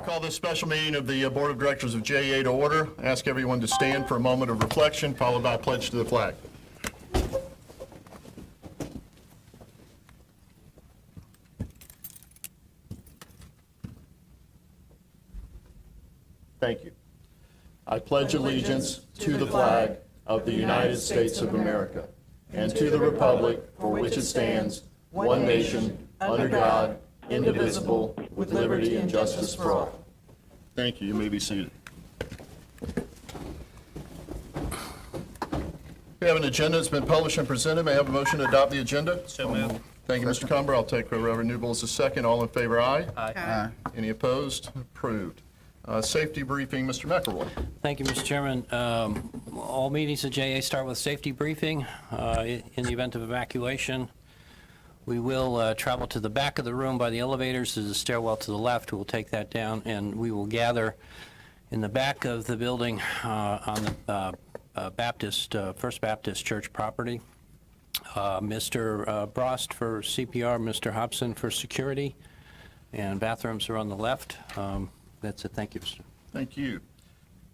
Call this special meeting of the Board of Directors of JEA to order. Ask everyone to stand for a moment of reflection, followed by a pledge to the flag. Thank you. I pledge allegiance to the flag of the United States of America and to the republic for which it stands, one nation, under God, indivisible, with liberty and justice for all. Thank you. You may be seated. We have an agenda that's been published and presented. May I have a motion to adopt the agenda? So moved. Thank you, Mr. Cumber. I'll take Reverend Newble as a second. All in favor, aye. Aye. Any opposed? Approved. Safety briefing, Mr. McElroy. Thank you, Mr. Chairman. All meetings at JEA start with safety briefing. In the event of evacuation, we will travel to the back of the room by the elevators. There's a stairwell to the left. We'll take that down, and we will gather in the back of the building on the First Baptist Church property. Mr. Brost for CPR, Mr. Hobson for security, and bathrooms are on the left. That's it. Thank you, Mr. Thank you.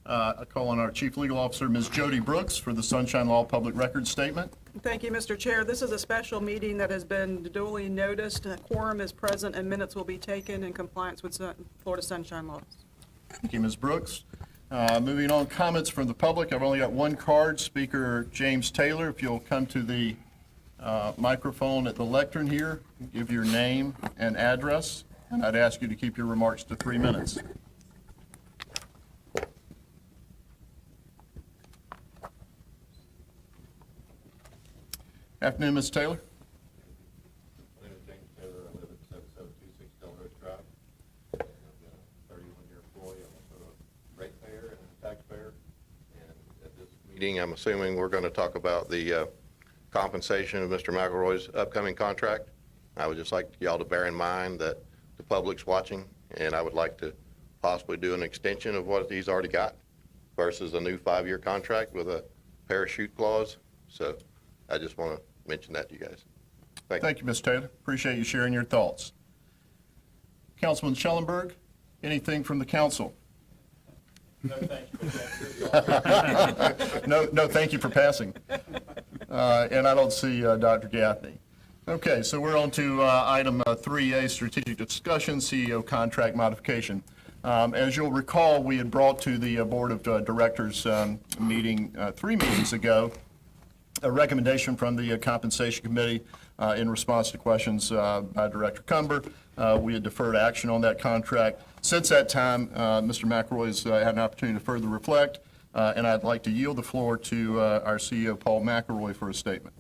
I call on our Chief Legal Officer, Ms. Jody Brooks, for the Sunshine Law Public Records Statement. Thank you, Mr. Chair. This is a special meeting that has been duly noticed. A quorum is present and minutes will be taken in compliance with Florida Sunshine Laws. Thank you, Ms. Brooks. Moving on, comments from the public. I've only got one card. Speaker James Taylor, if you'll come to the microphone at the lectern here, give your name and address, and I'd ask you to keep your remarks to 3 minutes. Afternoon, Ms. Taylor. My name is James Taylor. I live at 7726 Delrose Drive. I've been a 31-year employee. I'm also a ratepayer and a taxpayer. And at this meeting, I'm assuming we're going to talk about the compensation of Mr. McElroy's upcoming contract. I would just like y'all to bear in mind that the public's watching, and I would like to possibly do an extension of what he's already got versus a new 5-year contract with a parachute clause. So I just want to mention that to you guys. Thank you, Ms. Taylor. Appreciate you sharing your thoughts. Councilman Schellenberg, anything from the council? No, thank you. No, thank you for passing. And I don't see Dr. Gaffney. Okay, so we're on to item 3A, strategic discussion, CEO contract modification. As you'll recall, we had brought to the Board of Directors meeting 3 meetings ago a recommendation from the Compensation Committee in response to questions by Director Cumber. We had deferred action on that contract. Since that time, Mr. McElroy has had an opportunity to further reflect, and I'd like to yield the floor to our CEO, Paul McElroy, for a statement.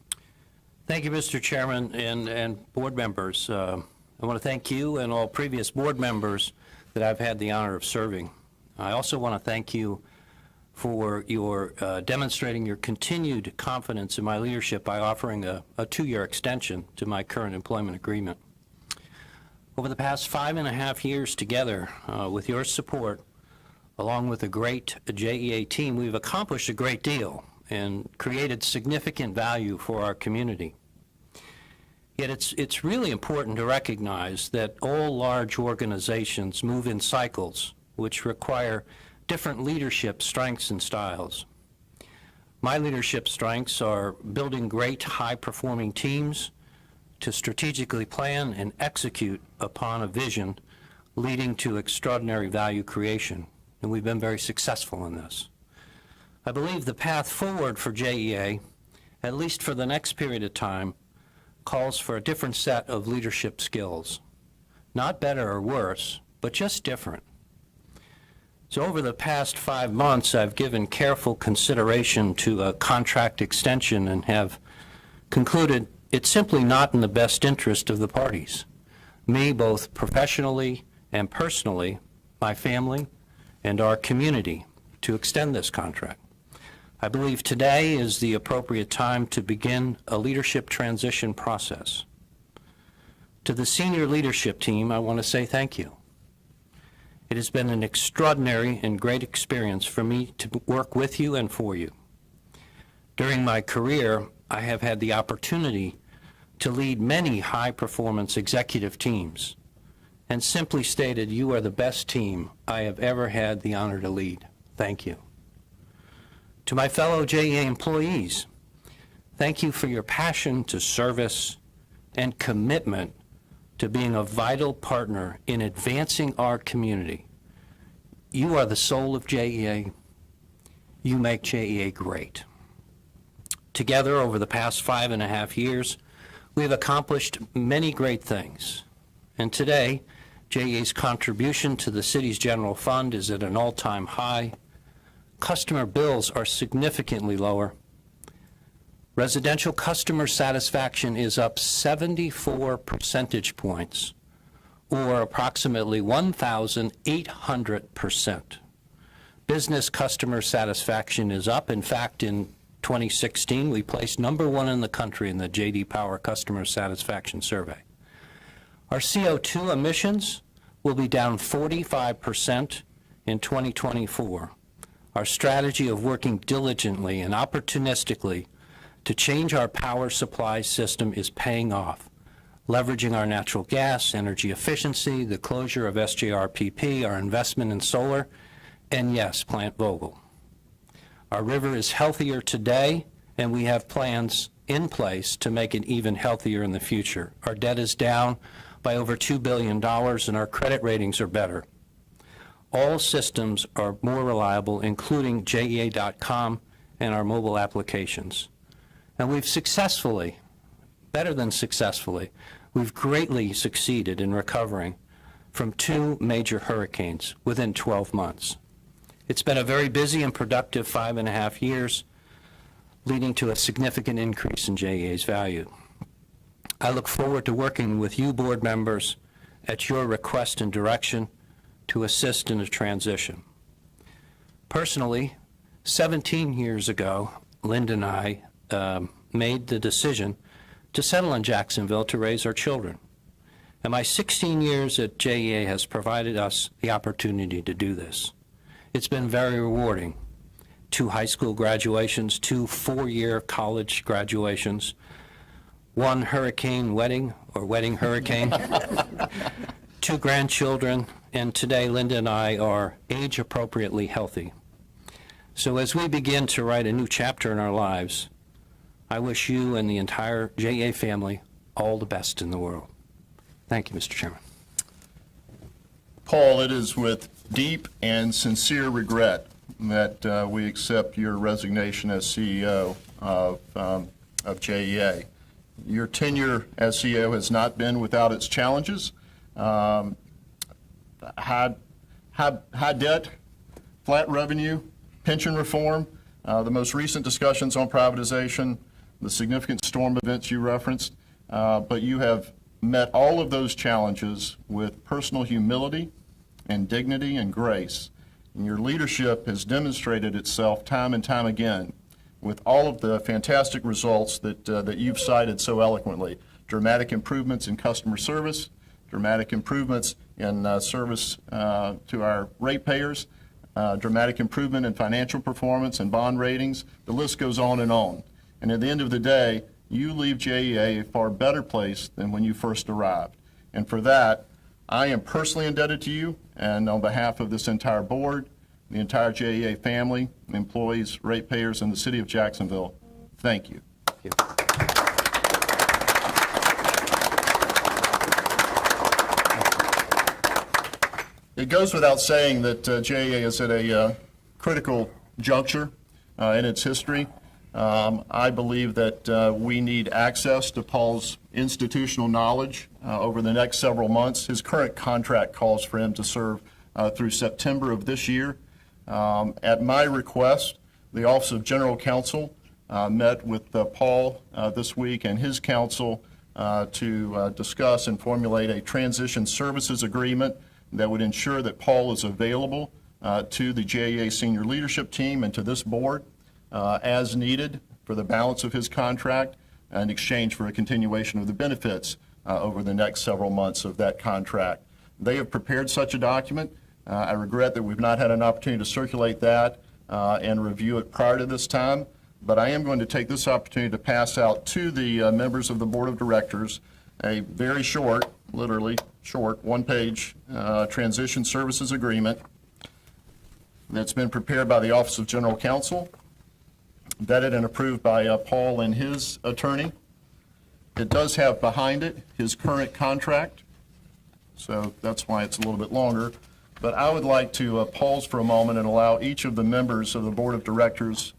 Thank you, Mr. Chairman and board members. I want to thank you and all previous board members that I've had the honor of serving. I also want to thank you for your demonstrating your continued confidence in my leadership by offering a 2-year extension to my current employment agreement. Over the past 5.5 years together, with your support, along with a great JEA team, we've accomplished a great deal and created significant value for our community. Yet it's really important to recognize that all large organizations move in cycles which require different leadership strengths and styles. My leadership strengths are building great high-performing teams to strategically plan and execute upon a vision leading to extraordinary value creation, and we've been very successful in this. I believe the path forward for JEA, at least for the next period of time, calls for a different set of leadership skills. Not better or worse, but just different. So over the past 5 months, I've given careful consideration to a contract extension and have concluded it's simply not in the best interest of the parties, me both professionally and personally, my family, and our community, to extend this contract. I believe today is the appropriate time to begin a leadership transition process. To the senior leadership team, I want to say thank you. It has been an extraordinary and great experience for me to work with you and for you. During my career, I have had the opportunity to lead many high-performance executive teams, and simply stated, you are the best team I have ever had the honor to lead. Thank you. To my fellow JEA employees, thank you for your passion to service and commitment to being a vital partner in advancing our community. You are the soul of JEA. You make JEA great. Together, over the past 5.5 years, we have accomplished many great things. And today, JEA's contribution to the city's general fund is at an all-time high. Customer bills are significantly lower. Residential customer satisfaction is up 74 percentage points, or approximately 1,800%. Business customer satisfaction is up. In fact, in 2016, we placed #1 in the country in the J.D. Power Customer Satisfaction Survey. Our CO2 emissions will be down 45% in 2024. Our strategy of working diligently and opportunistically to change our power supply system is paying off, leveraging our natural gas, energy efficiency, the closure of SJRPP, our investment in solar, and yes, Plant Vogtle. Our river is healthier today, and we have plans in place to make it even healthier in the future. Our debt is down by over $2 billion, and our credit ratings are better. All systems are more reliable, including JEA.com and our mobile applications. And we've successfully, better than successfully, we've greatly succeeded in recovering from 2 major hurricanes within 12 months. It's been a very busy and productive 5.5 years, leading to a significant increase in JEA's value. I look forward to working with you board members at your request and direction to assist in the transition. Personally, 17 years ago, Linda and I made the decision to settle in Jacksonville to raise our children. And my 16 years at JEA has provided us the opportunity to do this. It's been very rewarding. 2 high school graduations, 2 4-year college graduations, 1 hurricane wedding, or wedding hurricane, 2 grandchildren, and today Linda and I are age-appropriately healthy. So as we begin to write a new chapter in our lives, I wish you and the entire JEA family all the best in the world. Thank you, Mr. Chairman. Paul, it is with deep and sincere regret that we accept your resignation as CEO of JEA. Your tenure as CEO has not been without its challenges. High debt, flat revenue, pension reform, the most recent discussions on privatization, the significant storm events you referenced, but you have met all of those challenges with personal humility and dignity and grace. And your leadership has demonstrated itself time and time again with all of the fantastic results that you've cited so eloquently. Dramatic improvements in customer service, dramatic improvements in service to our ratepayers, dramatic improvement in financial performance and bond ratings. The list goes on. And at the end of the day, you leave JEA a far better place than when you first arrived. And for that, I am personally indebted to you, and on behalf of this entire board, the entire JEA family, employees, ratepayers, and the city of Jacksonville, thank you. Thank you. It goes without saying that JEA is at a critical juncture in its history. I believe that we need access to Paul's institutional knowledge over the next several months. His current contract calls for him to serve through September of this year. At my request, the Office of General Counsel met with Paul this week and his counsel to discuss and formulate a transition services agreement that would ensure that Paul is available to the JEA senior leadership team and to this board as needed for the balance of his contract in exchange for a continuation of the benefits over the next several months of that contract. They have prepared such a document. I regret that we've not had an opportunity to circulate that and review it prior to this time, but I am going to take this opportunity to pass out to the members of the Board of Directors a very short, literally short, one-page transition services agreement that's been prepared by the Office of General Counsel, vetted and approved by Paul and his attorney. It does have behind it his current contract, so that's why it's a little bit longer. But I would like to pause for a moment and allow each of the members of the Board of Directors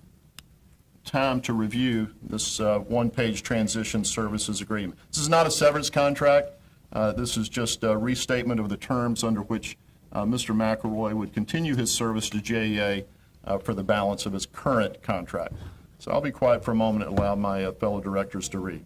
time to review this one-page transition services agreement. This is not a severance contract. This is just a restatement of the terms under which Mr. McElroy would continue his service to JEA for the balance of his current contract. So I'll be quiet for a moment and allow my fellow directors to read.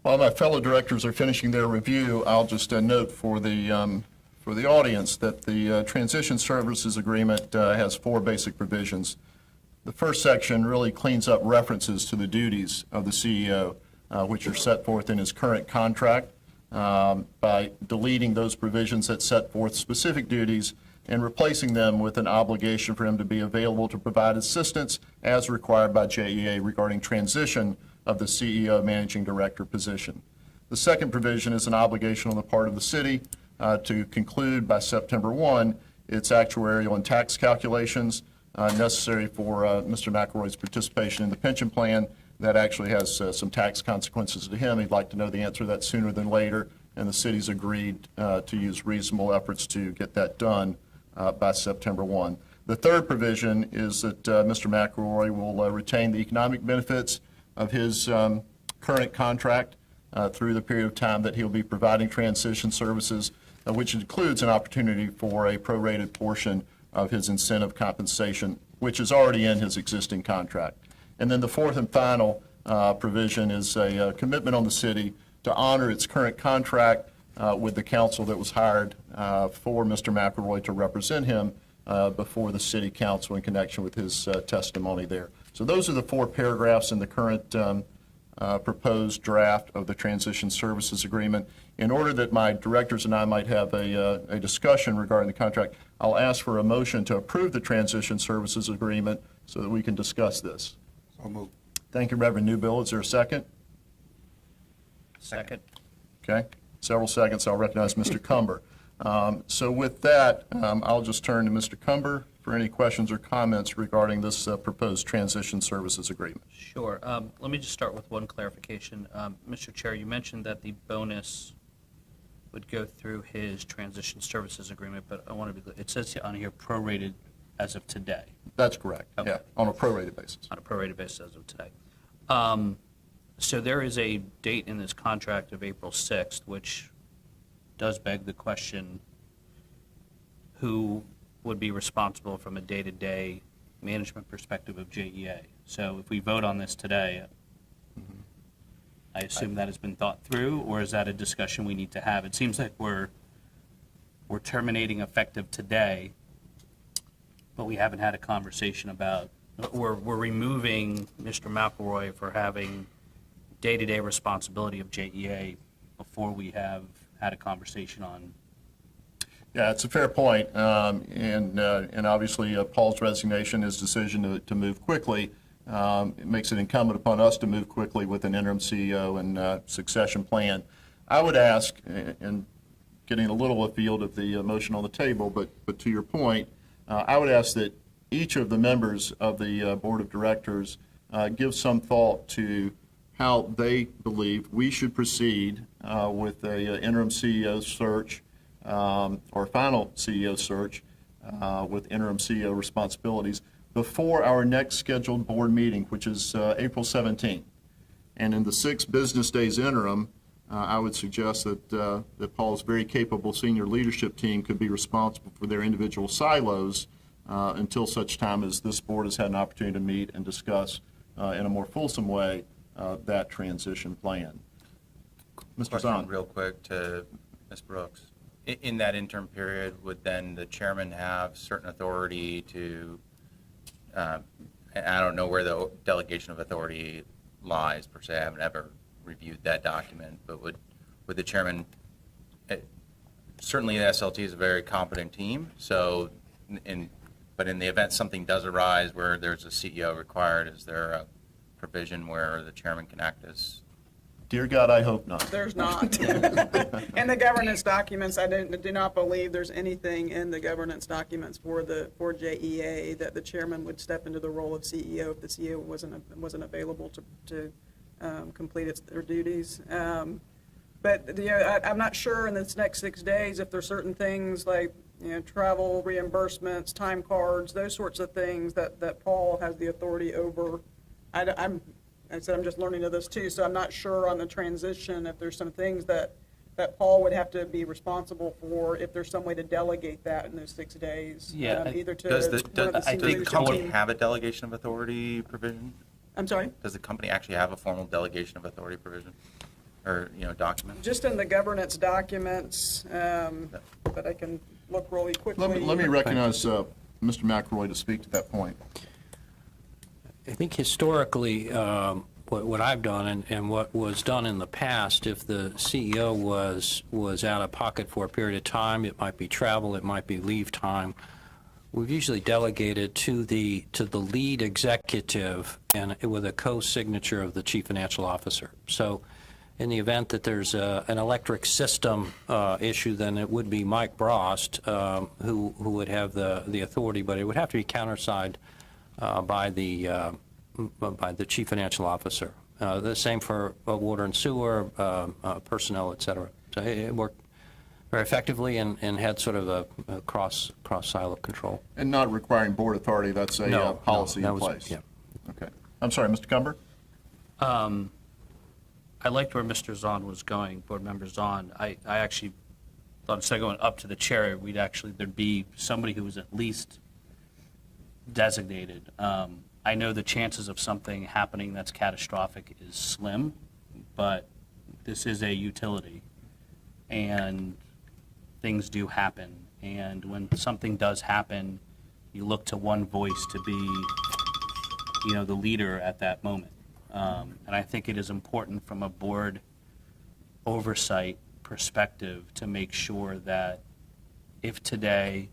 While my fellow directors are finishing their review, I'll just note for the audience that the transition services agreement has 4 basic provisions. The first section really cleans up references to the duties of the CEO, which are set forth in his current contract, by deleting those provisions that set forth specific duties and replacing them with an obligation for him to be available to provide assistance as required by JEA regarding transition of the CEO Managing Director position. The second provision is an obligation on the part of the city to conclude by September 1 its actuarial and tax calculations necessary for Mr. McElroy's participation in the pension plan. That actually has some tax consequences to him. He'd like to know the answer to that sooner than later, and the city's agreed to use reasonable efforts to get that done by September 1. The third provision is that Mr. McElroy will retain the economic benefits of his current contract through the period of time that he'll be providing transition services, which includes an opportunity for a prorated portion of his incentive compensation, which is already in his existing contract. And then the fourth and final provision is a commitment on the city to honor its current contract with the council that was hired for Mr. McElroy to represent him before the city council in connection with his testimony there. So those are the 4 paragraphs in the current proposed draft of the transition services agreement. In order that my directors and I might have a discussion regarding the contract, I'll ask for a motion to approve the transition services agreement so that we can discuss this. So moved. Thank you, Reverend Newbill. Is there a second? Second. Okay, several seconds. I'll recognize Mr. Cumber. So with that, I'll just turn to Mr. Cumber for any questions or comments regarding this proposed transition services agreement. Sure. Let me just start with one clarification. Mr. Chair, you mentioned that the bonus would go through his transition services agreement, but I want to be clear. It says on here prorated as of today, That's correct, Okay. yeah, on a prorated basis. on a prorated basis as of today. So there is a date in this contract of April 6th, which does beg the question, who would be responsible from a day-to-day management perspective of JEA? So if we vote on this today, I assume that has been thought through, or is that a discussion we need to have? It seems like we're terminating effective today, but we haven't had a conversation about, we're removing Mr. McElroy for having day-to-day responsibility of JEA before we have had a conversation on. Yeah, it's a fair point, and obviously Paul's resignation, his decision to move quickly, it makes it incumbent upon us to move quickly with an interim CEO and succession plan. I would ask, and getting a little afield of the motion on the table, but to your point, I would ask that each of the members of the Board of Directors give some thought to how they believe we should proceed with the interim CEO search, or final CEO search with interim CEO responsibilities before our next scheduled board meeting, which is April 17th. And in the 6 business days interim, I would suggest that Paul's very capable senior leadership team could be responsible for their individual silos until such time as this board has had an opportunity to meet and discuss in a more fulsome way that transition plan. Mr. Question Zahn. real quick to Ms. Brooks. In that interim period, would then the chairman have certain authority to, and I don't know where the delegation of authority lies per se, I haven't ever reviewed that document, but would the chairman, certainly the SLT is a very competent team, so, but in the event something does arise where there's a CEO required, is there a provision where the chairman can act as? Dear God, I hope not. There's not. In the governance documents, I do not believe there's anything in the governance documents for JEA that the chairman would step into the role of CEO if the CEO wasn't available to complete their duties. But I'm not sure in this next 6 days if there's certain things like travel reimbursements, time cards, those sorts of things that Paul has the authority over. I said I'm just learning of this too, so I'm not sure on the transition if there's some things that Paul would have to be responsible for, if there's some way to delegate that in those 6 days. Yeah, Either to Does one of the the senior leadership company team. have a delegation of authority provision? I'm sorry? Does the company actually have a formal delegation of authority provision or, document? Just in the governance documents, but I can look really quickly. Let me recognize Mr. McElroy to speak to that point. I think historically, what I've done and what was done in the past, if the CEO was out of pocket for a period of time, it might be travel, it might be leave time, we've usually delegated to the lead executive and with a co-signature of the chief financial officer. So in the event that there's an electric system issue, then it would be Mike Brost who would have the authority, but it would have to be countersigned by the chief financial officer. The same for water and sewer, personnel, et cetera. So it worked very effectively and had sort of a cross-silo control. And not requiring board authority, that's a policy that in was- place. yeah. Okay. I'm sorry, Mr. Cumber? I liked where Mr. Zahn was going, Board Member Zahn. I actually thought instead of going up to the chair, there'd be somebody who was at least designated. I know the chances of something happening that's catastrophic is slim, but this is a utility, and things do happen. And when something does happen, you look to one voice to be, the leader at that moment. And I think it is important from a board oversight perspective to make sure that if today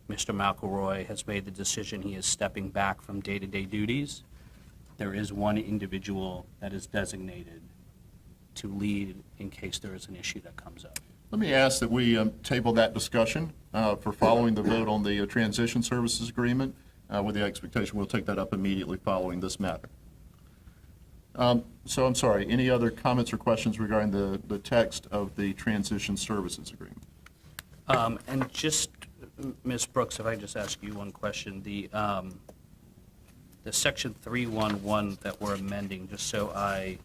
Mr. McElroy has made the decision he is stepping back from day-to-day duties, there is one individual that is designated to lead in case there is an issue that comes up. Let me ask that we table that discussion for following the vote on the transition services agreement, with the expectation we'll take that up immediately following this matter. So I'm sorry, any other comments or questions regarding the text of the transition services agreement? And just, Ms. Brooks, if I just ask you one question, the section 311 that we're amending, just so I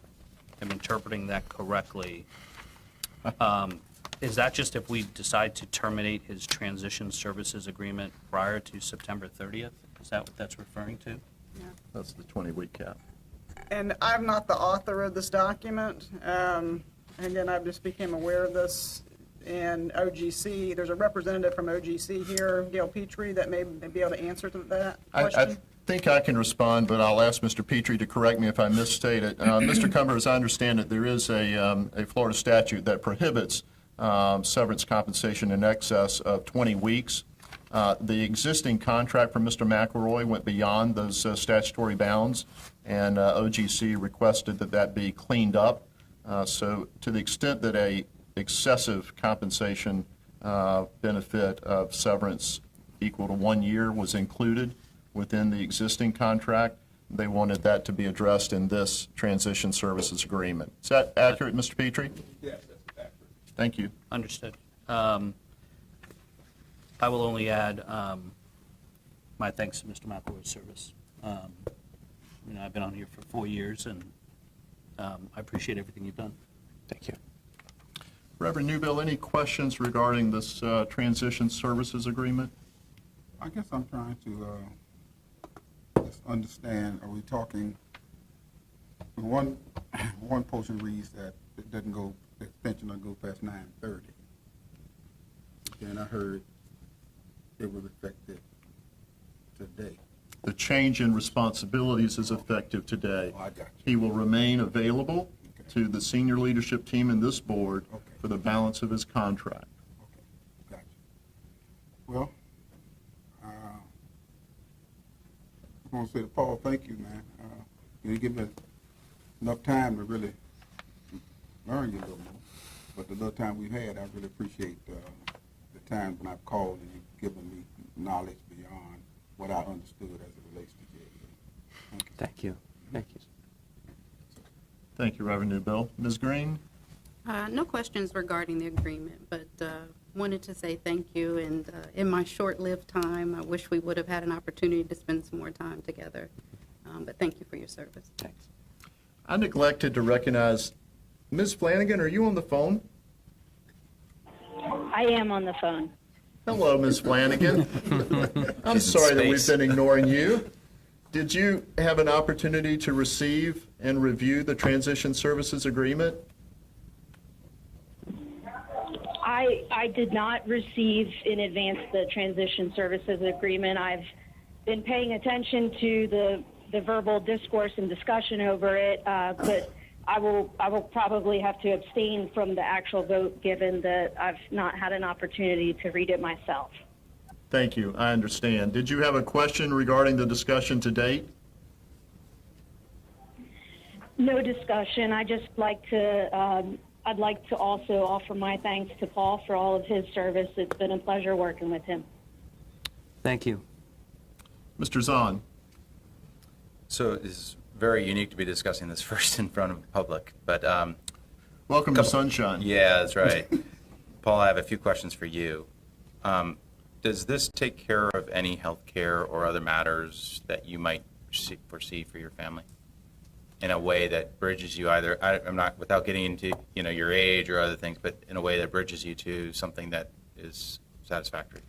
am interpreting that correctly, is that just if we decide to terminate his transition services agreement prior to September 30th? Is that what that's referring to? That's the 20-week cap. And I'm not the author of this document. Again, I just became aware of this in OGC. There's a representative from OGC here, Gail Petrie, that may be able to answer to that I question. think I can respond, but I'll ask Mr. Petrie to correct me if I misstate it. Mr. Cumber, as I understand it, there is a Florida statute that prohibits severance compensation in excess of 20 weeks. The existing contract for Mr. McElroy went beyond those statutory bounds, and OGC requested that that be cleaned up. So to the extent that a excessive compensation benefit of severance equal to 1 year was included within the existing contract, they wanted that to be addressed in this transition services agreement. Is that accurate, Mr. Petrie? Yes, that's accurate. Thank you. Understood. I will only add my thanks to Mr. McElroy's service. I've been on here for 4 years, and I appreciate everything you've done. Thank you. Reverend Newbill, any questions regarding this transition services agreement? I guess I'm trying to just understand, are we talking, one portion reads that it doesn't go, the extension doesn't go past 9/30. Then I heard it was effective today. The change in responsibilities is effective today. Oh, I got you. He will remain available Okay. to the senior leadership team and this board Okay. for the balance of his contract. Okay, got you. Well, I want to say to Paul, thank you, man. You give me enough time to really learn you a little more. But the little time we've had, I really appreciate the times when I've called and you've given me knowledge beyond what I understood as it relates to JEA. Thank you. Thank you. Thank you. Thank you, Reverend Newbill. Ms. Green? No questions regarding the agreement, but wanted to say thank you. And in my short-lived time, I wish we would have had an opportunity to spend some more time together. But thank you for your service. Thanks. I neglected to recognize Ms. Flanagan. Are you on the phone? I am on the phone. Hello, Ms. Flanagan. I'm sorry that we've been ignoring you. Did you have an opportunity to receive and review the transition services agreement? I did not receive in advance the transition services agreement. I've been paying attention to the verbal discourse and discussion over it, but I will probably have to abstain from the actual vote given that I've not had an opportunity to read it myself. Thank you. I understand. Did you have a question regarding the discussion to date? No discussion. I'd like to also offer my thanks to Paul for all of his service. It's been a pleasure working with him. Thank you. Mr. Zahn? So it's very unique to be discussing this first in front of the public, but Welcome to Sunshine. yeah, that's right. Paul, I have a few questions for you. Does this take care of any health care or other matters that you might foresee for your family in a way that bridges you either, I'm not, without getting into, your age or other things, but in a way that bridges you to something that is satisfactory?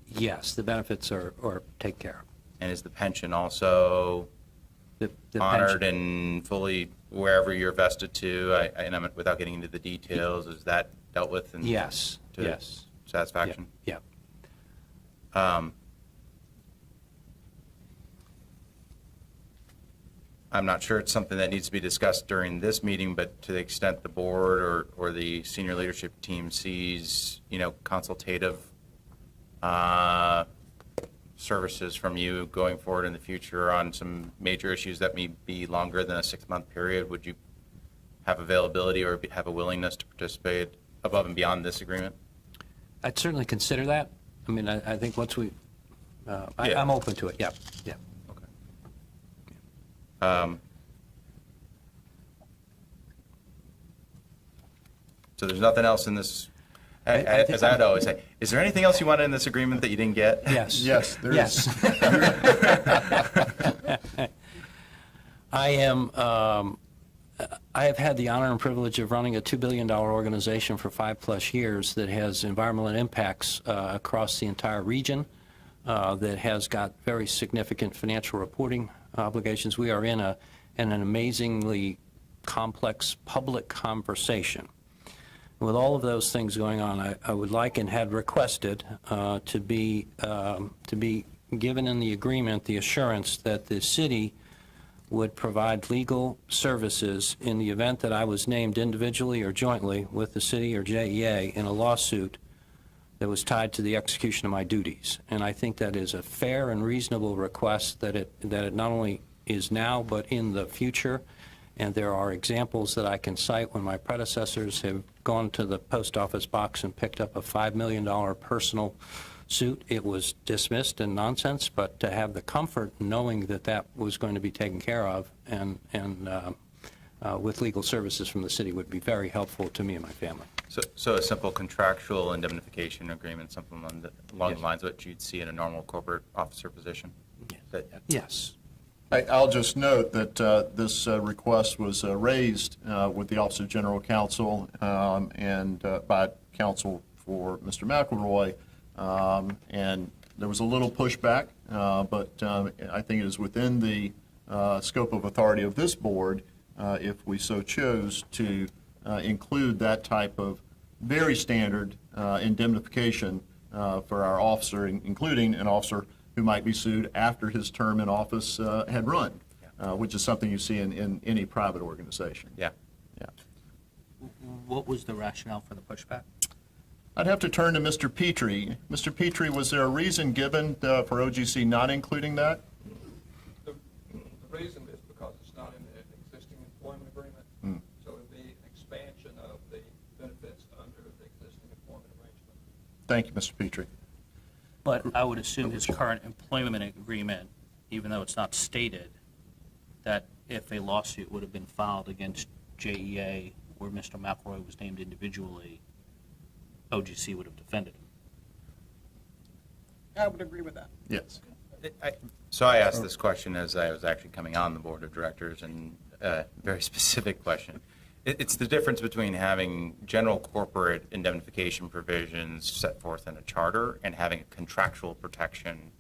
Yes, the benefits are taken care of. And is the pension also The honored pension- and fully wherever you're vested to? And I'm, without getting into the details, is that dealt with? Yes, to yes. satisfaction? Yeah. I'm not sure it's something that needs to be discussed during this meeting, but to the extent the board or the senior leadership team sees, consultative services from you going forward in the future on some major issues that may be longer than a 6-month period, would you have availability or have a willingness to participate above and beyond this agreement? I'd certainly consider that. I mean, I think once we, Yeah. I'm open to it, yeah, yeah. Okay. So there's nothing else in this, I think- as I'd always say, is there anything else you wanted in this agreement that you didn't get? Yes. Yes, there is. Yes. I have had the honor and privilege of running a $2 billion organization for 5+ years that has environmental impacts across the entire region, that has got very significant financial reporting obligations. We are in an amazingly complex public conversation. With all of those things going on, I would like and had requested to be given in the agreement the assurance that the city would provide legal services in the event that I was named individually or jointly with the city or JEA in a lawsuit that was tied to the execution of my duties. And I think that is a fair and reasonable request, that it not only is now, but in the future. And there are examples that I can cite when my predecessors have gone to the post office box and picked up a $5 million personal suit. It was dismissed and nonsense, but to have the comfort knowing that that was going to be taken care of and with legal services from the city would be very helpful to me and my family. So a simple contractual indemnification agreement, something along the Yes. lines of what you'd see in a normal corporate officer position? That- Yes. I'll just note that this request was raised with the Office of General Counsel and by counsel for Mr. McElroy, and there was a little pushback, but I think it is within the scope of authority of this board, if we so chose, to include that type of very standard indemnification for our officer, including an officer who might be sued after his term in office had run, which is something you see in any private organization. Yeah. Yeah. What was the rationale for the pushback? I'd have to turn to Mr. Petrie. Mr. Petrie, was there a reason given for OGC not including that? The reason is because it's not in the existing employment agreement, so it would be an expansion of the benefits under the existing employment arrangement. Thank you, Mr. Petrie. But I would assume his current employment agreement, even though it's not stated, that if a lawsuit would have been filed against JEA where Mr. McElroy was named individually, OGC would have defended him. I would agree with that. Yes. So I asked this question as I was actually coming on the board of directors, and a very specific question. It's the difference between having general corporate indemnification provisions set forth in a charter and having a contractual protection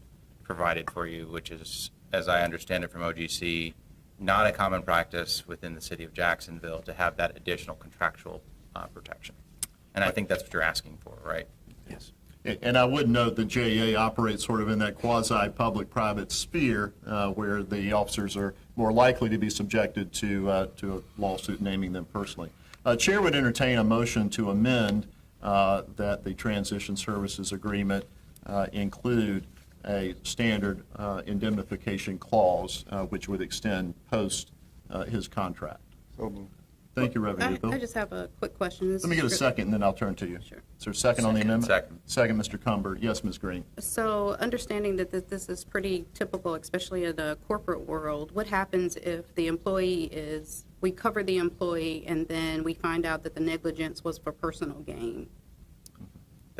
provided for you, which is, as I understand it from OGC, not a common practice within the city of Jacksonville to have that additional contractual protection. And I think that's what you're asking for, right? Yes. And I would note that JEA operates sort of in that quasi-public-private sphere where the officers are more likely to be subjected to a lawsuit naming them personally. Chair would entertain a motion to amend that the transition services agreement include a standard indemnification clause which would extend post his contract. So moved. Thank you, Reverend I Newfield. just have a quick question. Let me get a second, and then I'll turn to you. Sure. Is there a second on the amendment? Second. Second, Mr. Cumber. Yes, Ms. Green. So understanding that this is pretty typical, especially in the corporate world, what happens if the employee is, we cover the employee and then we find out that the negligence was for personal gain?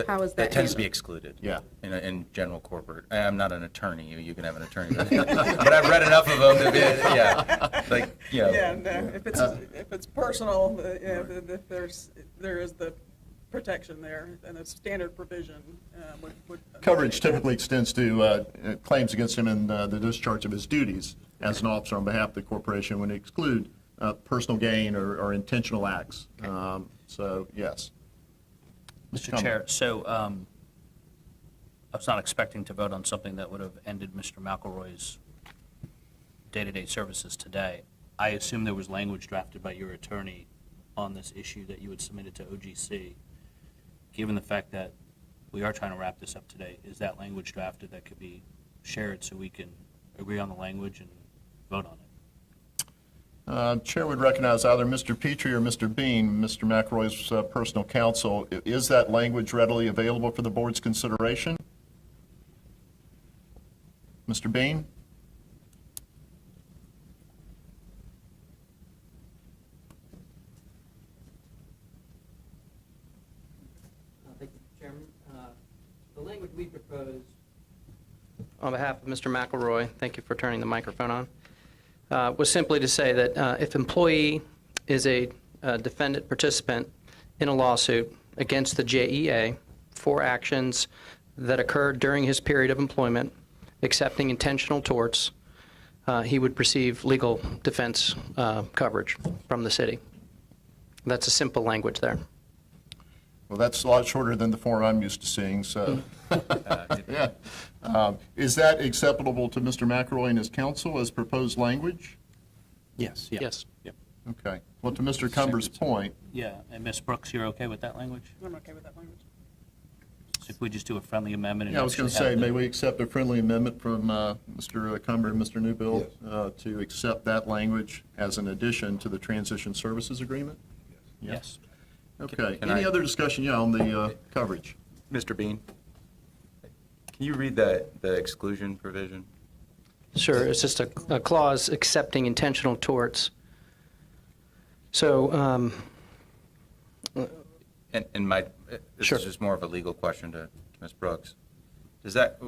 How is that That tends to be handled? excluded. Yeah. In general corporate. I'm not an attorney. You can have an attorney. But I've read enough of them to be, yeah. Like, you know. Yeah, no, if it's personal, there is the protection there, and a standard provision would. Coverage typically extends to claims against him in the discharge of his duties as an officer on behalf of the corporation when it exclude personal gain or intentional acts. So, yes. Mr. Cumber. Chair, so I was not expecting to vote on something that would have ended Mr. McElroy's day-to-day services today. I assume there was language drafted by your attorney on this issue that you had submitted to OGC. Given the fact that we are trying to wrap this up today, is that language drafted that could be shared so we can agree on the language and vote on it? Chair would recognize either Mr. Petrie or Mr. Bean, Mr. McElroy's personal counsel. Is that language readily available for the board's consideration? Mr. Bean? Thank you, Chairman. The language we proposed, on behalf of Mr. McElroy, thank you for turning the microphone on, was simply to say that if employee is a defendant participant in a lawsuit against the JEA for actions that occurred during his period of employment, accepting intentional torts, he would receive legal defense coverage from the city. That's a simple language there. Well, that's a lot shorter than the form I'm used to seeing, so. Yeah. Is that acceptable to Mr. McElroy and his counsel as proposed language? Yes, yeah. Yes. Yep. Okay. Well, to Mr. Cumber's point, Yeah, and Ms. Brooks, you're okay with that language? I'm okay with that language. So if we just do a friendly amendment? and yeah, I was going to actually say, have the- may we accept a friendly amendment from Mr. Cumber and Mr. Newbill to accept that language as an addition to the transition services agreement? Yes. Okay. Can Any I- other discussion, yeah, on the coverage? Mr. Bean, can you read the exclusion provision? Sure, it's just a clause accepting intentional torts. So, And my, this Sure. is just more of a legal question to Ms. Brooks. Does that,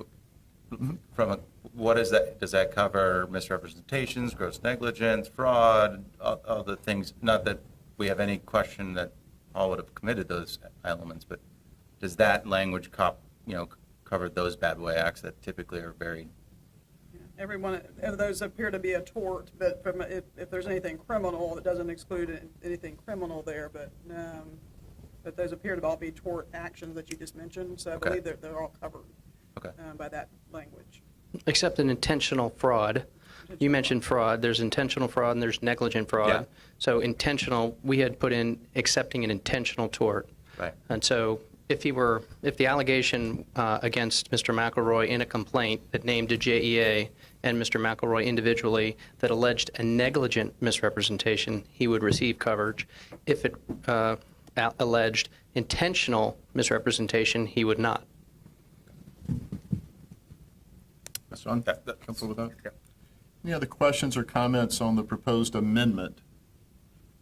what is that, does that cover misrepresentations, gross negligence, fraud, all the things? Not that we have any question that Paul would have committed those elements, but does that language cover those bad boy acts that typically are very, Every one of those appear to be a tort, but if there's anything criminal, it doesn't exclude anything criminal there, but those appear to all be tort actions that you just mentioned, so I Okay. believe they're all covered okay. by that language. except an intentional fraud. You mentioned fraud. There's intentional fraud and there's negligent fraud. Yeah. So intentional, we had put in accepting an intentional tort. Right. And so if the allegation against Mr. McElroy in a complaint that named a JEA and Mr. McElroy individually that alleged a negligent misrepresentation, he would receive coverage. If it alleged intentional misrepresentation, he would not. That's on. That- Comfortable with that? Yeah. Any other questions or comments on the proposed amendment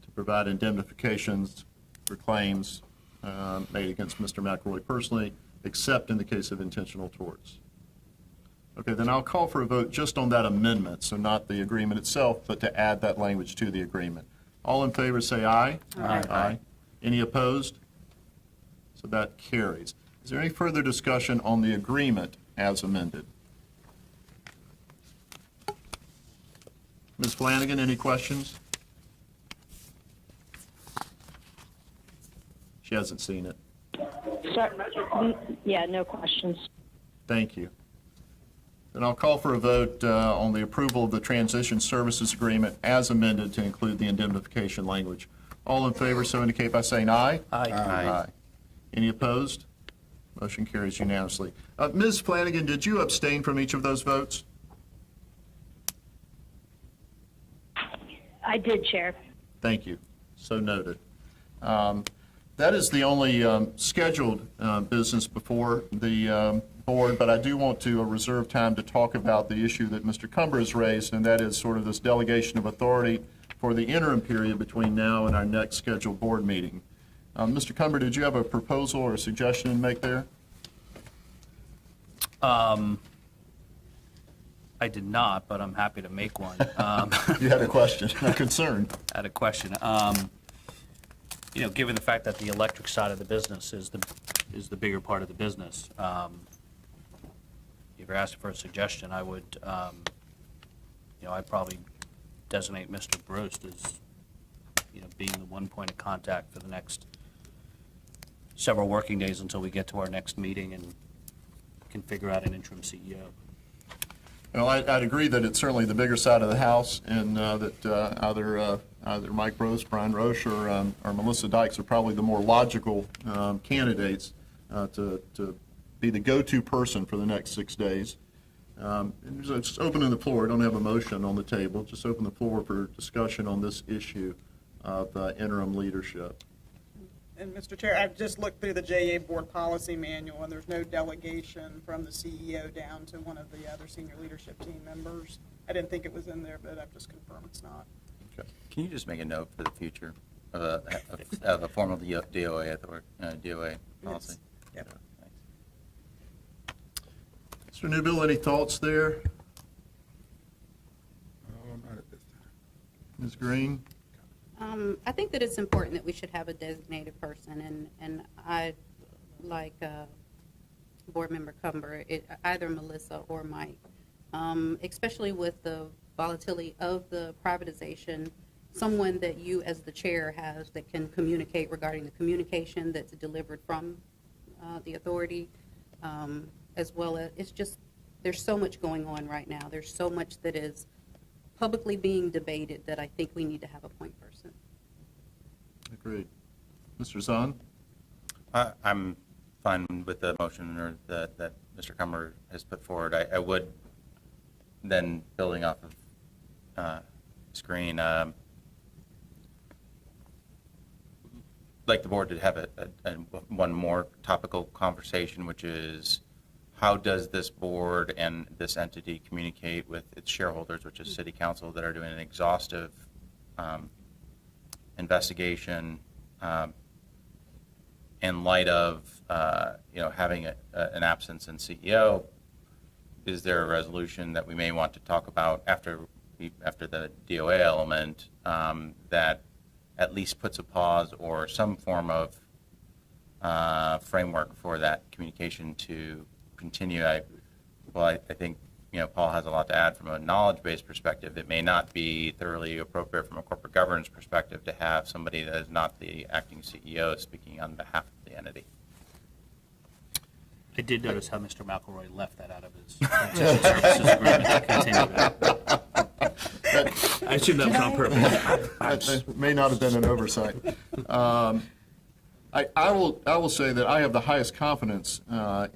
to provide indemnifications for claims made against Mr. McElroy personally, except in the case of intentional torts? Okay, then I'll call for a vote just on that amendment, so not the agreement itself, but to add that language to the agreement. All in favor, say aye. Aye. Aye. Any opposed? So that carries. Is there any further discussion on the agreement as amended? Ms. Flanagan, any questions? She hasn't seen it. Yeah, no questions. Thank you. Then I'll call for a vote on the approval of the transition services agreement as amended to include the indemnification language. All in favor, so indicate by saying aye. Aye. Aye. Any opposed? Motion carries unanimously. Ms. Flanagan, did you abstain from each of those votes? I did, Chair. Thank you. So noted. That is the only scheduled business before the board, but I do want to reserve time to talk about the issue that Mr. Cumber has raised, and that is sort of this delegation of authority for the interim period between now and our next scheduled board meeting. Mr. Cumber, did you have a proposal or a suggestion to make there? I did not, but I'm happy to make one. You had a question, a concern. I had a question. Given the fact that the electric side of the business is the bigger part of the business, if you're asking for a suggestion, I would, I'd probably designate Mr. Brost as, being the one point of contact for the next several working days until we get to our next meeting and can figure out an interim CEO. Well, I'd agree that it's certainly the bigger side of the house, and that either Mike Gross, Brian Roche, or Melissa Dykes are probably the more logical candidates to be the go-to person for the next 6 days. And just opening the floor, don't have a motion on the table, just open the floor for discussion on this issue of interim leadership. And Mr. Chair, I've just looked through the JEA Board Policy Manual, and there's no delegation from the CEO down to one of the other senior leadership team members. I didn't think it was in there, but I've just confirmed it's not. Can you just make a note for the future of a formal DOA DOA policy? Yep. Thanks. Mr. Newbill, any thoughts there? Not at this time. Ms. Green? I think that it's important that we should have a designated person, and I, like Board Member Cumber, either Melissa or Mike, especially with the volatility of the privatization, someone that you as the chair has that can communicate regarding the communication that's delivered from the authority, as well as, it's just, there's so much going on right now. There's so much that is publicly being debated that I think we need to have a point person. Agreed. Mr. Zahn? I'm fine with the motion or that Mr. Cumber has put forward. I would then, building off of screen, like the board to have one more topical conversation, which is how does this board and this entity communicate with its shareholders, which is City Council, that are doing an exhaustive investigation in light of having an absence in CEO. Is there a resolution that we may want to talk about after the DOA element that at least puts a pause or some form of framework for that communication to continue? I think Paul has a lot to add from a knowledge-based perspective. It may not be thoroughly appropriate from a corporate governance perspective to have somebody that is not the acting CEO speaking on behalf of the entity. I did notice how Mr. McElroy left that out of his transition services agreement to continue that. I assume that was on purpose. That may not have been an oversight. I will say that I have the highest confidence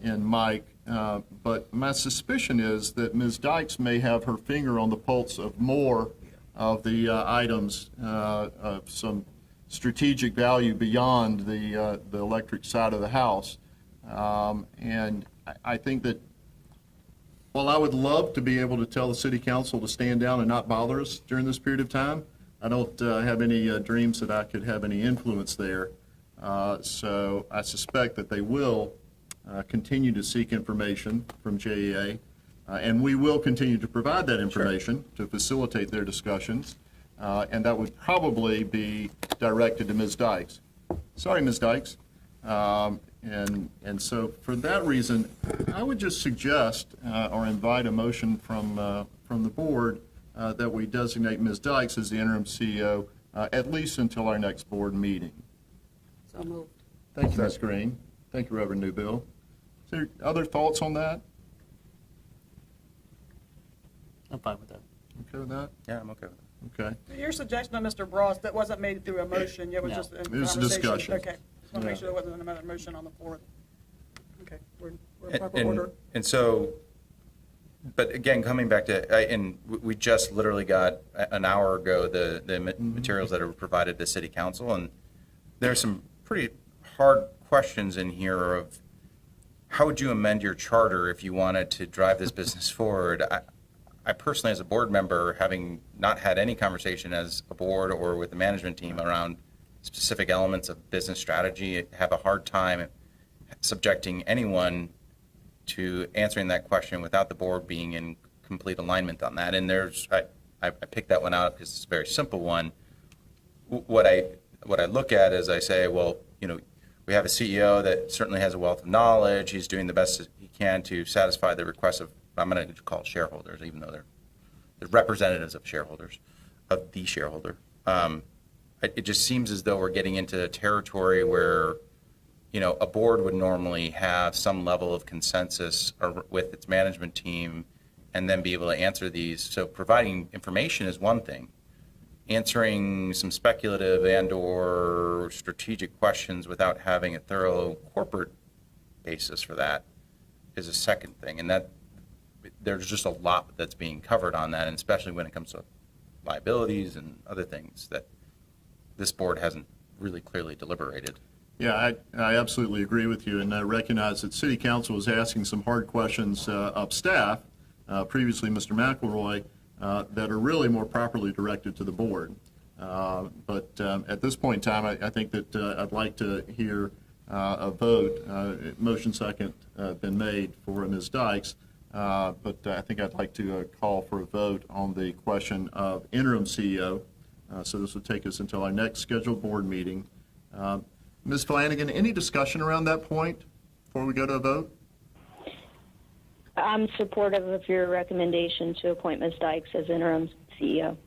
in Mike, but my suspicion is that Ms. Dykes may have her finger on the pulse of more of the items of some strategic value beyond the electric side of the house. And I think that while I would love to be able to tell the City Council to stand down and not bother us during this period of time, I don't have any dreams that I could have any influence there. So I suspect that they will continue to seek information from JEA, and we will continue to provide that information to facilitate their discussions, and that would probably be directed to Ms. Dykes. Sorry, Ms. Dykes. And so for that reason, I would just suggest or invite a motion from the board that we designate Ms. Dykes as the interim CEO at least until our next board meeting. So moved. Thank you, Ms. Green. Thank you, Reverend Newbill. Is there other thoughts on that? I'm fine with that. Okay with that? Yeah, I'm okay with it. Okay. Your suggestion of Mr. Bross, that wasn't made through a motion, it was No. just a It conversation? was a discussion. Okay, just want to make Yeah. sure there wasn't another motion on the floor. Okay, we're in proper order. And so, but again, coming back to, and we just literally got an hour ago the materials that are provided to City Council, and there's some pretty hard questions in here of how would you amend your charter if you wanted to drive this business forward? I personally, as a board member, having not had any conversation as a board or with the management team around specific elements of business strategy, have a hard time subjecting anyone to answering that question without the board being in complete alignment on that. And I picked that one out because it's a very simple one. What I look at is I say, well, we have a CEO that certainly has a wealth of knowledge. He's doing the best he can to satisfy the requests of, I'm going to call it shareholders, even though they're representatives of shareholders, of the shareholder. It just seems as though we're getting into a territory where, a board would normally have some level of consensus with its management team and then be able to answer these. So providing information is one thing. Answering some speculative and or strategic questions without having a thorough corporate basis for that is a second thing. And that there's just a lot that's being covered on that, and especially when it comes to liabilities and other things that this board hasn't really clearly deliberated. Yeah, I absolutely agree with you, and I recognize that City Council was asking some hard questions of staff, previously Mr. McElroy, that are really more properly directed to the board. But at this point in time, I think that I'd like to hear a vote. Motion second been made for Ms. Dykes, but I think I'd like to call for a vote on the question of interim CEO. So this would take us until our next scheduled board meeting. Ms. Flanagan, any discussion around that point before we go to a vote? I'm supportive of your recommendation to appoint Ms. Dykes as interim CEO.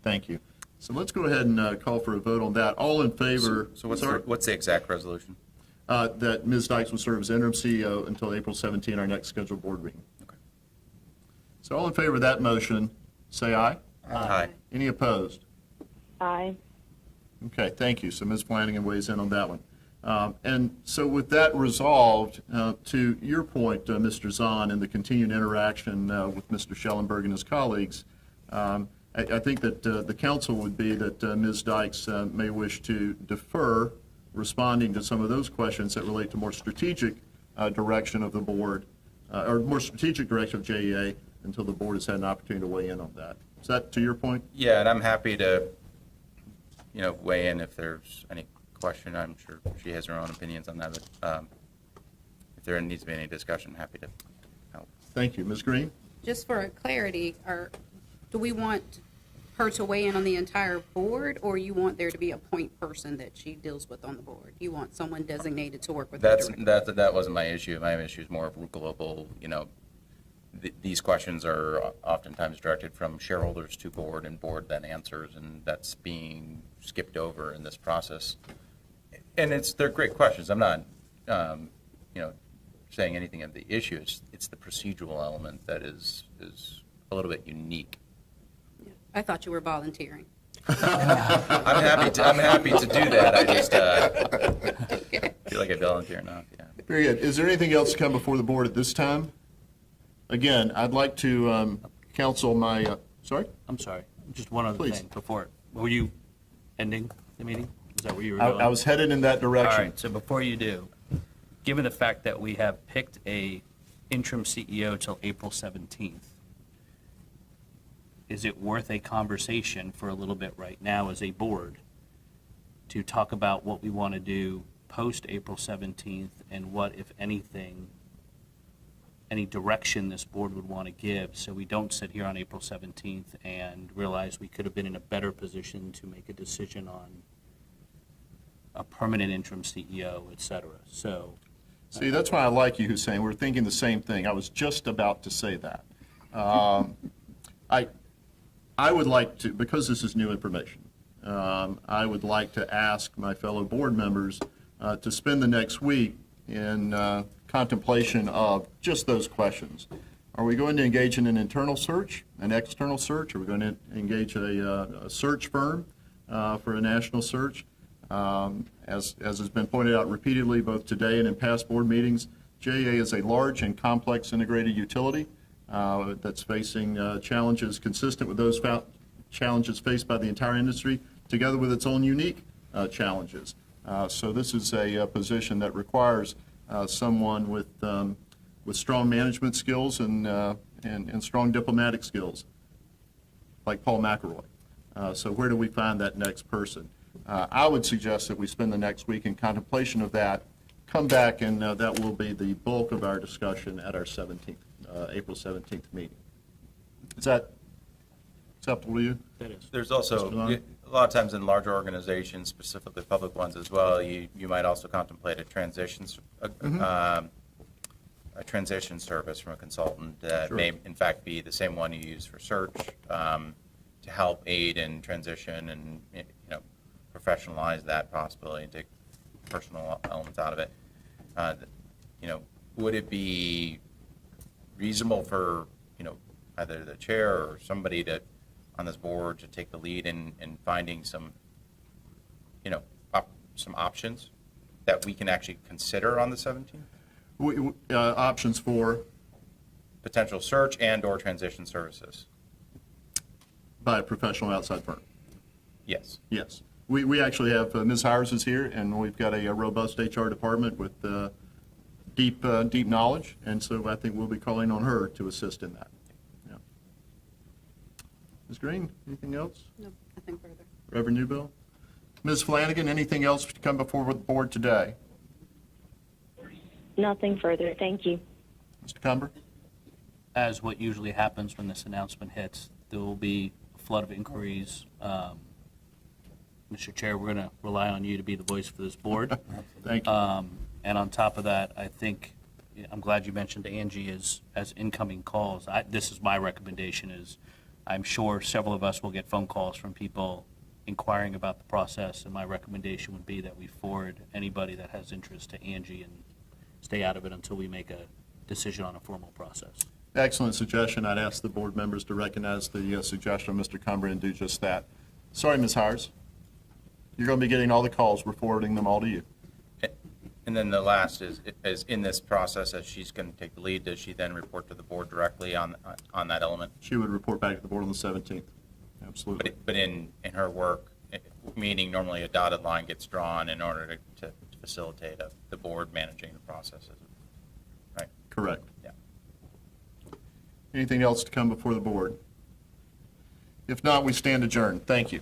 Thank you. So let's go ahead and call for a vote on that. All in favor? So what's Sorry? what's the exact resolution? That Ms. Dykes will serve as interim CEO until April 17, our next scheduled board meeting. Okay. So all in favor of that motion, say aye. Aye. Any opposed? Aye. Okay, thank you. So Ms. Flanagan weighs in on that one. And so with that resolved, to your point, Mr. Zahn, and the continued interaction with Mr. Schellenberg and his colleagues, I think that the council would be that Ms. Dykes may wish to defer responding to some of those questions that relate to more strategic direction of the board, or more strategic direction of JEA, until the board has had an opportunity to weigh in on that. Is that to your point? Yeah, and I'm happy to, weigh in if there's any question. I'm sure she has her own opinions on that, but if there needs to be any discussion, happy to help. Thank you. Ms. Green? Just for clarity, do we want her to weigh in on the entire board, or you want there to be a point person that she deals with on the board? You want someone designated to work with her directly? That wasn't my issue. My issue is more of global, these questions are oftentimes directed from shareholders to board, and board then answers, and that's being skipped over in this process. And they're great questions. I'm not, saying anything of the issue. It's the procedural element that is a little bit unique. I thought you were volunteering. I'm happy to do that. I just feel like I volunteer enough. Yeah. Very good. Is there anything else to come before the board at this time? Again, I'd like to counsel my, sorry? I'm sorry, just one other Please. thing before. Were you ending the meeting? Is that where you were going? I was headed in that All direction. right, so before you do, given the fact that we have picked a interim CEO till April 17th, is it worth a conversation for a little bit right now as a board to talk about what we want to do post April 17th and what, if anything, any direction this board would want to give, so we don't sit here on April 17th and realize we could have been in a better position to make a decision on a permanent interim CEO, et cetera. So, See, that's why I like you, Hussein. We're thinking the same thing. I was just about to say that. I would like to, because this is new information, I would like to ask my fellow board members to spend the next week in contemplation of just those questions. Are we going to engage in an internal search, an external search? Are we going to engage a search firm for a national search? As has been pointed out repeatedly, both today and in past board meetings, JEA is a large and complex integrated utility that's facing challenges consistent with those challenges faced by the entire industry, together with its own unique challenges. So this is a position that requires someone with strong management skills and strong diplomatic skills, like Paul McElroy. So where do we find that next person? I would suggest that we spend the next week in contemplation of that, come back, and that will be the bulk of our discussion at our April 17th meeting. Is that acceptable to you? that is. There's also, a lot of times in larger organizations, specifically public ones as well, you might also contemplate a transition service from a consultant that may in fact be the same one you use for search to help aid in transition and professionalize that possibility and take personal elements out of it. Would it be reasonable for either the chair or somebody on this board to take the lead in finding some some options that we can actually consider on the 17th? Options for? potential search and/or transition services. By a professional outside firm? Yes. Yes. We actually have, Ms. Hires is here, and we've got a robust HR department with deep knowledge, and so I think we'll be calling on her to assist in that. Yeah. Ms. Green, anything else? No, nothing further. Reverend Newbill? Ms. Flanagan, anything else to come before the board today? Nothing further. Thank you. Mr. Cumber? As what usually happens when this announcement hits, there will be a flood of inquiries. Mr. Chair, we're going to rely on you to be the voice for this board. Thank you. And on top of that, I think, I'm glad you mentioned Angie as incoming calls. This is my recommendation is, I'm sure several of us will get phone calls from people inquiring about the process, and my recommendation would be that we forward anybody that has interest to Angie and stay out of it until we make a decision on a formal process. Excellent suggestion. I'd ask the board members to recognize the suggestion of Mr. Cumber and do just that. Sorry, Ms. Hires. You're going to be getting all the calls. We're forwarding them all to you. And then the last is in this process, as she's going to take the lead, does she then report to the board directly on that element? She would report back to the board on the 17th. Absolutely. But in her work, meaning normally a dotted line gets drawn in order to facilitate the board managing the processes, right? Correct. Yeah. Anything else to come before the board? If not, we stand adjourned. Thank you.